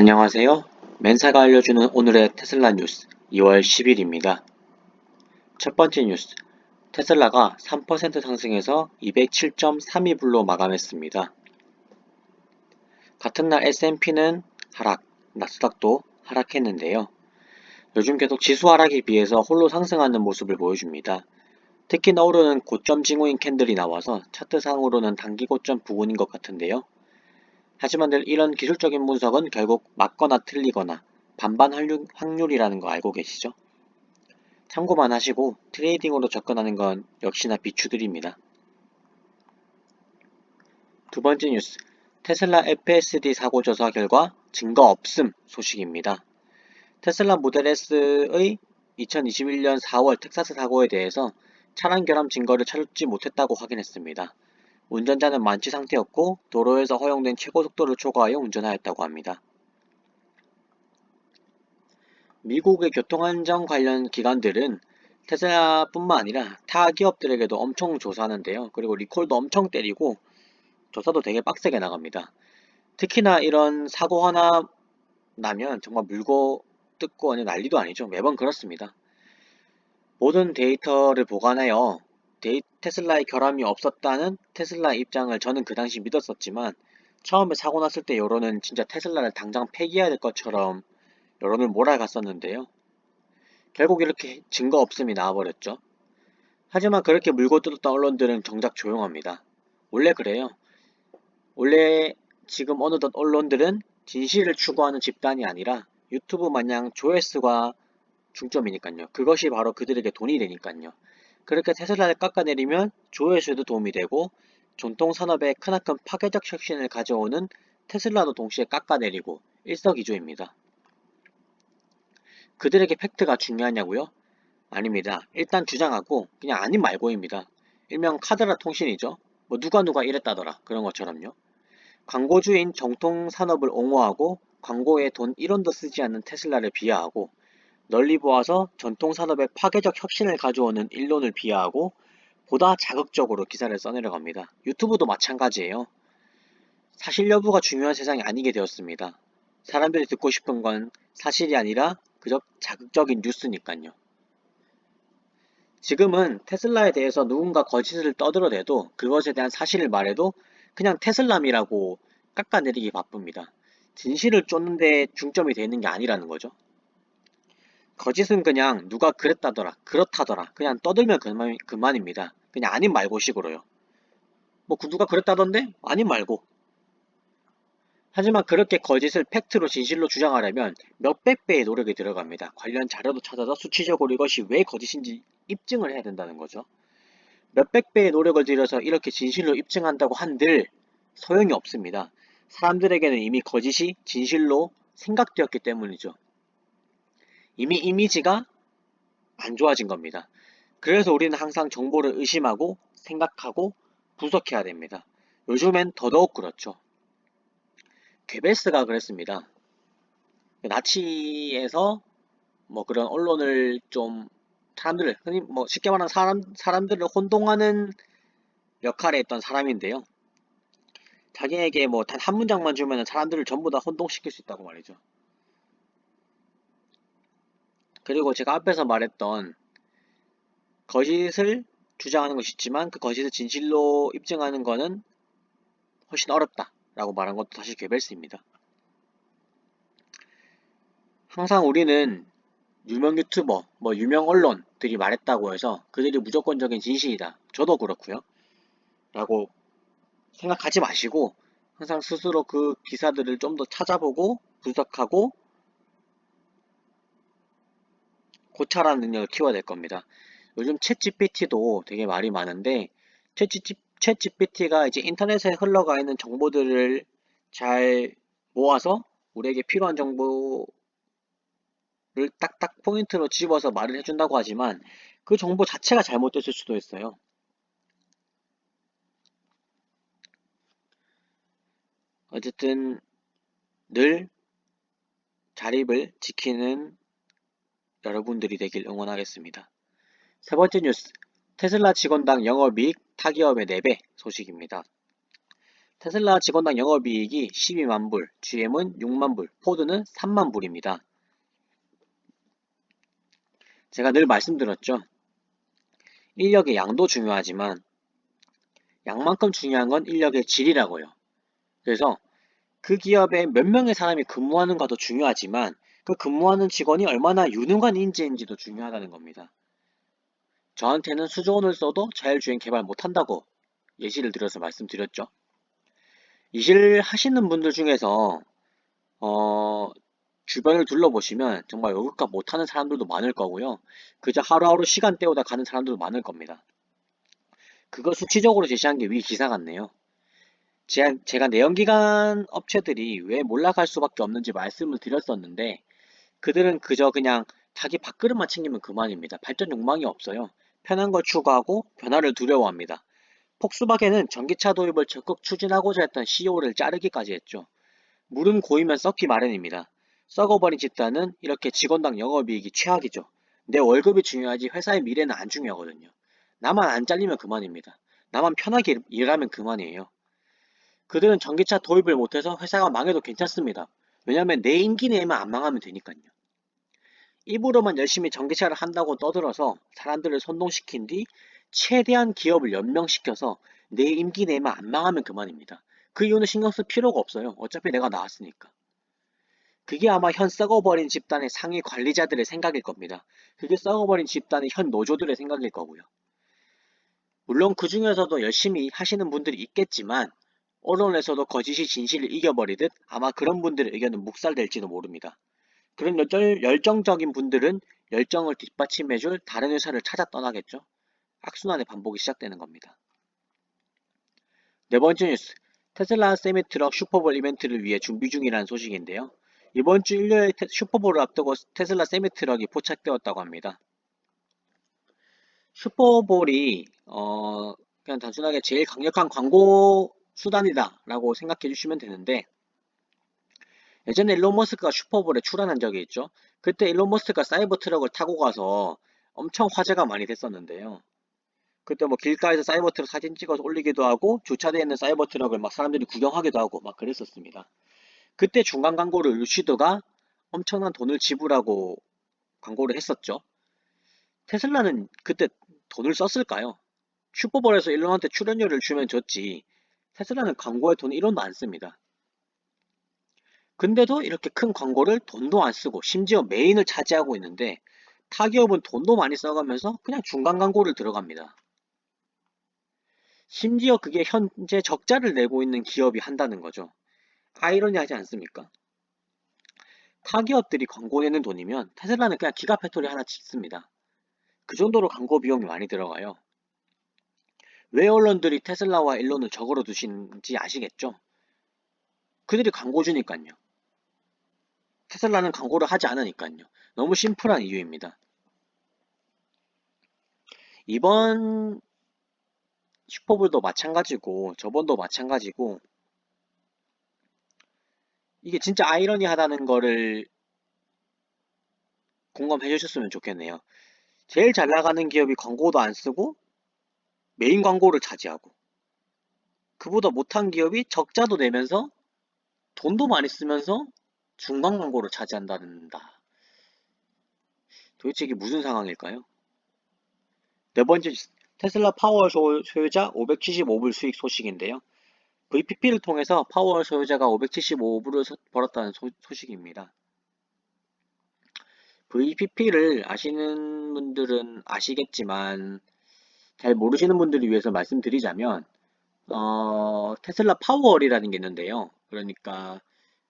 안녕하세요. 멘사가 알려주는 오늘의 테슬라 뉴스 2월 10일입니다. 첫 번째 뉴스, 테슬라가 3% 상승해서 207.32불로 마감했습니다. 같은 날 S&P는 하락, 나스닥도 하락했는데요. 요즘 계속 지수 하락에 비해서 홀로 상승하는 모습을 보여줍니다. 특히나 오르는 고점 징후인 캔들이 나와서 차트상으로는 단기 고점 부근인 것 같은데요. 하지만 늘 이런 기술적인 분석은 결국 맞거나 틀리거나 반반 확률이라는 거 알고 계시죠? 참고만 하시고 트레이딩으로 접근하는 건 역시나 비추드립니다. 두 번째 뉴스, 테슬라 FSD 사고 조사 결과 증거 없음 소식입니다. 테슬라 모델 S의 2021년 4월 텍사스 사고에 대해서 차량 결함 증거를 찾지 못했다고 확인했습니다. 운전자는 만취 상태였고 도로에서 허용된 최고 속도를 초과하여 운전하였다고 합니다. 미국의 교통안전 관련 기관들은 테슬라뿐만 아니라 타 기업들에게도 엄청 조사하는데요. 그리고 리콜도 엄청 때리고 조사도 되게 빡세게 나갑니다. 특히나 이런 사고 하나 나면 정말 물고 뜯고 아니 난리도 아니죠. 매번 그렇습니다. 모든 데이터를 보관하여 테슬라의 결함이 없었다는 테슬라의 입장을 저는 그 당시 믿었었지만 처음에 사고 났을 때 여론은 진짜 테슬라를 당장 폐기해야 될 것처럼 여론을 몰아갔었는데요. 결국 이렇게 증거 없음이 나와버렸죠. 하지만 그렇게 물고 뜯었던 언론들은 정작 조용합니다. 원래 그래요. 원래 지금 어느덧 언론들은 진실을 추구하는 집단이 아니라 유튜브 마냥 조회수가 중점이니까요. 그것이 바로 그들에게 돈이 되니까요. 그렇게 테슬라를 깎아내리면 조회수에도 도움이 되고 전통 산업에 크나큰 파괴적 혁신을 가져오는 테슬라도 동시에 깎아내리고 일석이조입니다. 그들에게 팩트가 중요하냐고요? 아닙니다. 일단 주장하고 그냥 아님 말고입니다. 일명 카드라 통신이죠. 뭐 누가 이랬다더라 그런 것처럼요. 광고주인 정통 산업을 옹호하고 광고에 돈 1원도 쓰지 않는 테슬라를 비하하고 널리 보아서 전통 산업의 파괴적 혁신을 가져오는 일론을 비하하고 보다 자극적으로 기사를 써내려갑니다. 유튜브도 마찬가지예요. 사실 여부가 중요한 세상이 아니게 되었습니다. 사람들이 듣고 싶은 건 사실이 아니라 그저 자극적인 뉴스니까요. 지금은 테슬라에 대해서 누군가 거짓을 떠들어대도 그것에 대한 사실을 말해도 그냥 테슬람이라고 깎아내리기 바쁩니다. 진실을 쫓는 데 중점이 되어 있는 게 아니라는 거죠. 거짓은 그냥 누가 그랬다더라, 그렇다더라, 그냥 떠들면 그만입니다. 그냥 아님 말고식으로요. 뭐 누가 그랬다던데? 아님 말고. 하지만 그렇게 거짓을 팩트로 진실로 주장하려면 몇백 배의 노력이 들어갑니다. 관련 자료도 찾아서 수치적으로 이것이 왜 거짓인지 입증을 해야 된다는 거죠. 몇백 배의 노력을 들여서 이렇게 진실로 입증한다고 한들 소용이 없습니다. 사람들에게는 이미 거짓이 진실로 생각되었기 때문이죠. 이미 이미지가 안 좋아진 겁니다. 그래서 우리는 항상 정보를 의심하고 생각하고 분석해야 됩니다. 요즘엔 더더욱 그렇죠. 괴벨스가 그랬습니다. 나치에서 뭐 그런 언론을 좀 사람들을 흔히 뭐 쉽게 말하면 사람들을 혼동하는 역할에 있던 사람인데요. 자기에게 뭐 단 한 문장만 주면 사람들을 전부 다 혼동시킬 수 있다고 말이죠. 그리고 제가 앞에서 말했던 거짓을 주장하는 것이 있지만 그 거짓을 진실로 입증하는 것은 훨씬 어렵다 라고 말한 것도 사실 괴벨스입니다. 항상 우리는 유명 유튜버, 뭐 유명 언론들이 말했다고 해서 그들이 무조건적인 진실이다. 저도 그렇고요. 라고 생각하지 마시고 항상 스스로 그 기사들을 좀 더 찾아보고 분석하고 고찰하는 능력을 키워야 될 겁니다. 요즘 챗GPT도 되게 말이 많은데 챗GPT가 이제 인터넷에 흘러가 있는 정보들을 잘 모아서 우리에게 필요한 정보를 딱딱 포인트로 집어서 말을 해준다고 하지만 그 정보 자체가 잘못됐을 수도 있어요. 어쨌든 늘 자립을 지키는 여러분들이 되길 응원하겠습니다. 세 번째 뉴스, 테슬라 직원당 영업이익 타기업의 4배 소식입니다. 테슬라 직원당 영업이익이 12만 불, GM은 6만 불, 포드는 3만 불입니다. 제가 늘 말씀드렸죠. 인력의 양도 중요하지만 양만큼 중요한 건 인력의 질이라고요. 그래서 그 기업에 몇 명의 사람이 근무하는가도 중요하지만 그 근무하는 직원이 얼마나 유능한 인재인지도 중요하다는 겁니다. 저한테는 수조원을 써도 자율주행 개발 못한다고 예시를 들어서 말씀드렸죠. 이 일 하시는 분들 중에서 주변을 둘러보시면 정말 월급값 못하는 사람들도 많을 거고요. 그저 하루하루 시간 때우다 가는 사람들도 많을 겁니다. 그거 수치적으로 제시한 게 위 기사 같네요. 제가 내연기관 업체들이 왜 몰락할 수밖에 없는지 말씀을 드렸었는데 그들은 그저 그냥 자기 밥그릇만 챙기면 그만입니다. 발전 욕망이 없어요. 편한 걸 추구하고 변화를 두려워합니다. 폭스바겐은 전기차 도입을 적극 추진하고자 했던 CEO를 자르기까지 했죠. 물은 고이면 썩기 마련입니다. 썩어버린 집단은 이렇게 직원당 영업이익이 최악이죠. 내 월급이 중요하지 회사의 미래는 안 중요하거든요. 나만 안 잘리면 그만입니다. 나만 편하게 일하면 그만이에요. 그들은 전기차 도입을 못해서 회사가 망해도 괜찮습니다. 왜냐면 내 임기 내에만 안 망하면 되니까요. 입으로만 열심히 전기차를 한다고 떠들어서 사람들을 선동시킨 뒤 최대한 기업을 연명시켜서 내 임기 내에만 안 망하면 그만입니다. 그 이유는 신경 쓸 필요가 없어요. 어차피 내가 나왔으니까. 그게 아마 현 썩어버린 집단의 상위 관리자들의 생각일 겁니다. 그게 썩어버린 집단의 현 노조들의 생각일 거고요. 물론 그 중에서도 열심히 하시는 분들이 있겠지만 언론에서도 거짓이 진실을 이겨버리듯 아마 그런 분들의 의견은 묵살될지도 모릅니다. 그런 열정적인 분들은 열정을 뒷받침해줄 다른 회사를 찾아 떠나겠죠. 악순환의 반복이 시작되는 겁니다. 네 번째 뉴스, 테슬라 세미트럭 슈퍼볼 이벤트를 위해 준비 중이라는 소식인데요. 이번 주 일요일 슈퍼볼을 앞두고 테슬라 세미트럭이 포착되었다고 합니다. 슈퍼볼이 그냥 단순하게 제일 강력한 광고 수단이다 라고 생각해 주시면 되는데 예전에 일론 머스크가 슈퍼볼에 출연한 적이 있죠. 그때 일론 머스크가 사이버 트럭을 타고 가서 엄청 화제가 많이 됐었는데요. 그때 뭐 길가에서 사이버 트럭 사진 찍어서 올리기도 하고 주차되어 있는 사이버 트럭을 막 사람들이 구경하기도 하고 막 그랬었습니다. 그때 중간 광고를 루시드가 엄청난 돈을 지불하고 광고를 했었죠. 테슬라는 그때 돈을 썼을까요? 슈퍼볼에서 일론한테 출연료를 주면 줬지. 테슬라는 광고에 돈 1원도 안 씁니다. 근데도 이렇게 큰 광고를 돈도 안 쓰고 심지어 메인을 차지하고 있는데 타기업은 돈도 많이 써가면서 그냥 중간 광고를 들어갑니다. 심지어 그게 현재 적자를 내고 있는 기업이 한다는 거죠. 아이러니하지 않습니까? 타기업들이 광고 내는 돈이면 테슬라는 그냥 기가팩토리 하나 짓습니다. 그 정도로 광고 비용이 많이 들어가요. 왜 언론들이 테슬라와 일론을 적으로 두시는지 아시겠죠? 그들이 광고 주니까요. 테슬라는 광고를 하지 않으니까요. 너무 심플한 이유입니다. 이번 슈퍼볼도 마찬가지고 저번도 마찬가지고 이게 진짜 아이러니하다는 거를 공감해 주셨으면 좋겠네요. 제일 잘 나가는 기업이 광고도 안 쓰고 메인 광고를 차지하고 그보다 못한 기업이 적자도 내면서 돈도 많이 쓰면서 중간 광고를 차지한다는다. 도대체 이게 무슨 상황일까요? 네 번째, 테슬라 파워월 소유자 575불 수익 소식인데요. VPP를 통해서 파워월 소유자가 575불을 벌었다는 소식입니다. VPP를 아시는 분들은 아시겠지만 잘 모르시는 분들을 위해서 말씀드리자면 테슬라 파워월이라는 게 있는데요. 그러니까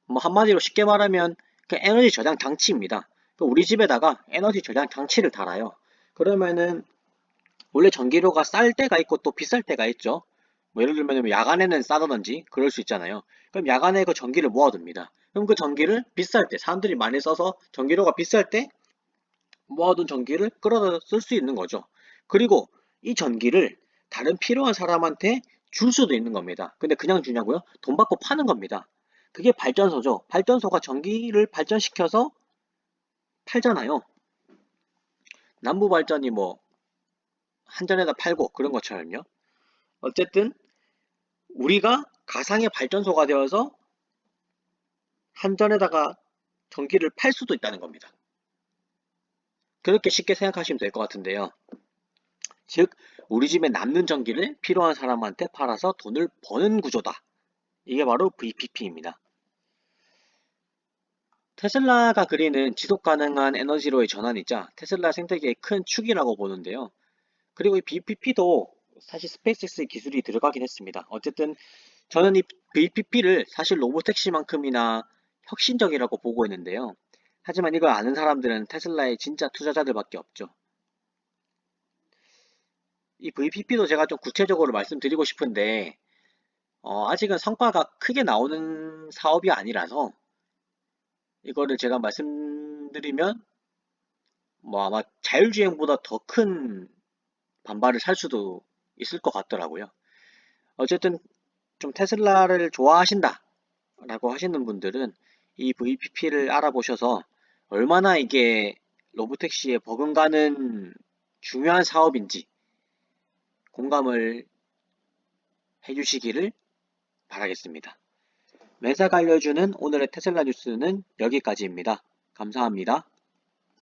뭐 한마디로 쉽게 말하면 그 에너지 저장 장치입니다. 우리 집에다가 에너지 저장 장치를 달아요. 그러면은 원래 전기료가 쌀 때가 있고 또 비쌀 때가 있죠. 뭐 예를 들면 야간에는 싸다든지 그럴 수 있잖아요. 그럼 야간에 그 전기를 모아둡니다. 그럼 그 전기를 비쌀 때 사람들이 많이 써서 전기료가 비쌀 때 모아둔 전기를 끌어다 쓸 수 있는 거죠. 그리고 이 전기를 다른 필요한 사람한테 줄 수도 있는 겁니다. 근데 그냥 주냐고요? 돈 받고 파는 겁니다. 그게 발전소죠. 발전소가 전기를 발전시켜서 팔잖아요. 남부 발전이 뭐 한전에다 팔고 그런 것처럼요. 어쨌든 우리가 가상의 발전소가 되어서 한전에다가 전기를 팔 수도 있다는 겁니다. 그렇게 쉽게 생각하시면 될 것 같은데요. 즉, 우리 집에 남는 전기를 필요한 사람한테 팔아서 돈을 버는 구조다. 이게 바로 VPP입니다. 테슬라가 그리는 지속 가능한 에너지로의 전환이자 테슬라 생태계의 큰 축이라고 보는데요. 그리고 이 VPP도 사실 스페이스X 기술이 들어가긴 했습니다. 어쨌든 저는 이 VPP를 사실 로보택시만큼이나 혁신적이라고 보고 있는데요. 하지만 이걸 아는 사람들은 테슬라의 진짜 투자자들밖에 없죠. 이 VPP도 제가 좀 구체적으로 말씀드리고 싶은데 아직은 성과가 크게 나오는 사업이 아니라서 이거를 제가 말씀드리면 뭐 아마 자율주행보다 더 큰 반발을 살 수도 있을 것 같더라고요. 어쨌든 좀 테슬라를 좋아하신다 라고 하시는 분들은 이 VPP를 알아보셔서 얼마나 이게 로보택시에 버금가는 중요한 사업인지 공감을 해주시기를 바라겠습니다. 매사가 알려주는 오늘의 테슬라 뉴스는 여기까지입니다. 감사합니다.